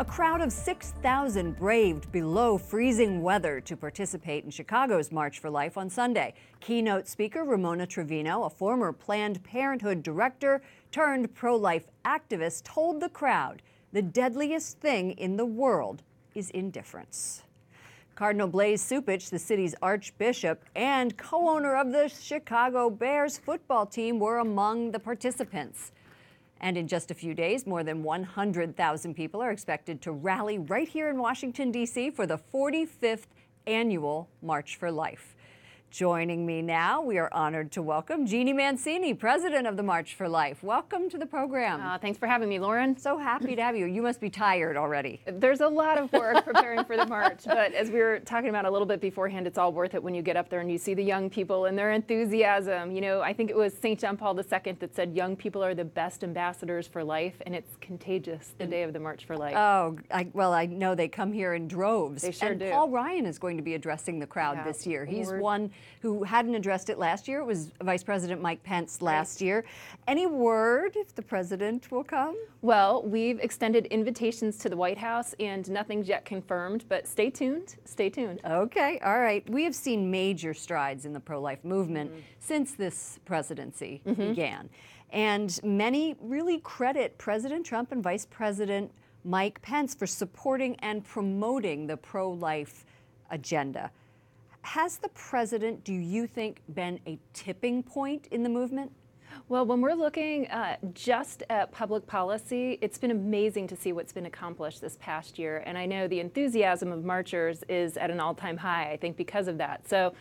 A crowd of 6,000 braved below freezing weather to participate in Chicago's March for Life on Sunday. Keynote speaker Ramona Trevino, a former Planned Parenthood director turned pro-life activist, told the crowd the deadliest thing in the world is indifference. Cardinal Blaise Cupich, the city's archbishop and co-owner of the Chicago Bears football team, were among the participants. And in just a few days, more than 100,000 people are expected to rally right here in Washington, D.C. for the 45th annual March for Life. Joining me now, we are honored to welcome Jeanne Mancini, president of the March for Life. Welcome to the program. Thanks for having me, Lauren. So happy to have you. You must be tired already. There's a lot of work preparing for the march, but as we were talking about a little bit beforehand, it's all worth it when you get up there and you see the young people and their enthusiasm. You know, I think it was St. John Paul II that said young people are the best ambassadors for life, and it's contagious the day of the March for Life. Oh, I know they come here in droves. They sure and do. Paul Ryan is going to be addressing the crowd this year. He's one who hadn't addressed it last year. It was Vice President Mike Pence last year. Any word if the president will come? Well, we've extended invitations to the White House and nothing's yet confirmed, but stay tuned. Stay tuned. Okay, all right. We have seen major strides in the pro-life movement since this presidency began. And many really credit President Trump and Vice President Mike Pence for supporting and promoting the pro-life agenda. Has the president, do you think, been a tipping point in the movement? Well, when we're looking just at public policy, it's been amazing to see what's been accomplished this past year. And I know the enthusiasm of marchers is at an all-time high, I think, because of that. So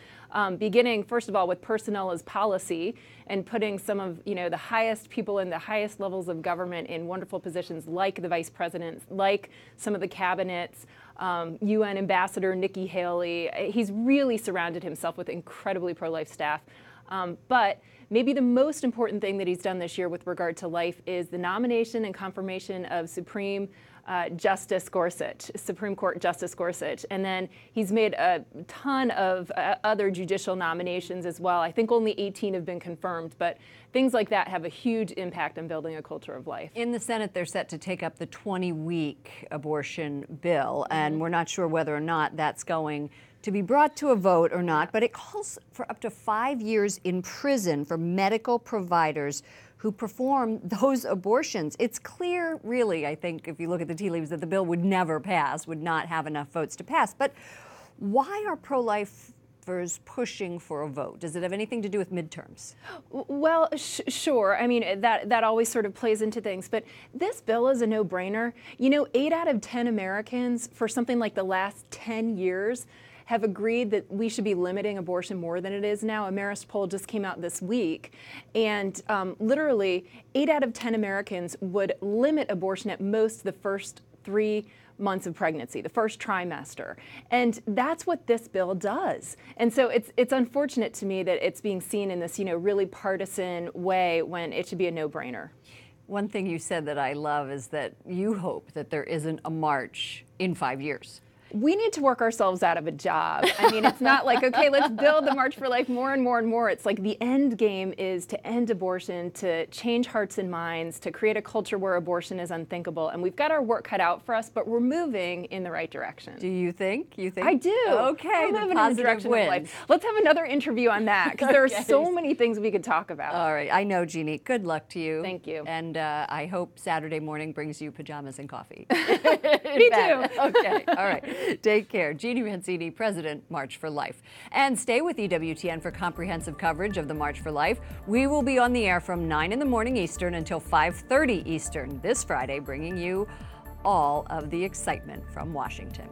beginning, first of all, with personnel as policy and putting some of, the highest people in the highest levels of government in wonderful positions like the vice presidents, like some of the cabinets, UN Ambassador Nikki Haley. He's really surrounded himself with incredibly pro-life staff. But maybe the most important thing that he's done this year with regard to life is the nomination and confirmation of Supreme Court Justice Gorsuch. And then he's made a ton of other judicial nominations as well. I think only 18 have been confirmed, but things like that have a huge impact on building a culture of life. In the Senate, they're set to take up the 20-week abortion bill, and we're not sure whether or not that's going to be brought to a vote or not, but it calls for up to 5 years in prison for medical providers who perform those abortions. It's clear, really, I think, if you look at the tea leaves, that the bill would never pass, would not have enough votes to pass. But why are pro-lifers pushing for a vote? Does it have anything to do with midterms? Well, sure. I mean, that always sort of plays into things. But this bill is a no-brainer. 8 out of 10 Americans for something like the last 10 years have agreed that we should be limiting abortion more than it is now. A Marist poll just came out this week, and literally 8 out of 10 Americans would limit abortion at most the first 3 months of pregnancy, the first trimester. And that's what this bill does. And so it's unfortunate to me that it's being seen in this, really partisan way when it should be a no-brainer. One thing you said that I love is that you hope that there isn't a march in 5 years. We need to work ourselves out of a job. I mean, it's not like, okay, let's build the March for Life more and more and more. It's like the end game is to end abortion, to change hearts and minds, to create a culture where abortion is unthinkable. And we've got our work cut out for us, but we're moving in the right direction. Do you think? I do. Okay, we're moving in the direction of life. Let's have another interview on that, because there are so many things we could talk about. All right. I know, Jeanne. Good luck to you. Thank you. And I hope Saturday morning brings you pajamas and coffee. Me too. Okay. All right. Take care. Jeanne Mancini, President, March for Life. And stay with EWTN for comprehensive coverage of the March for Life. We will be on the air from 9 in the morning Eastern until 5:30 Eastern this Friday, bringing you all of the excitement from Washington.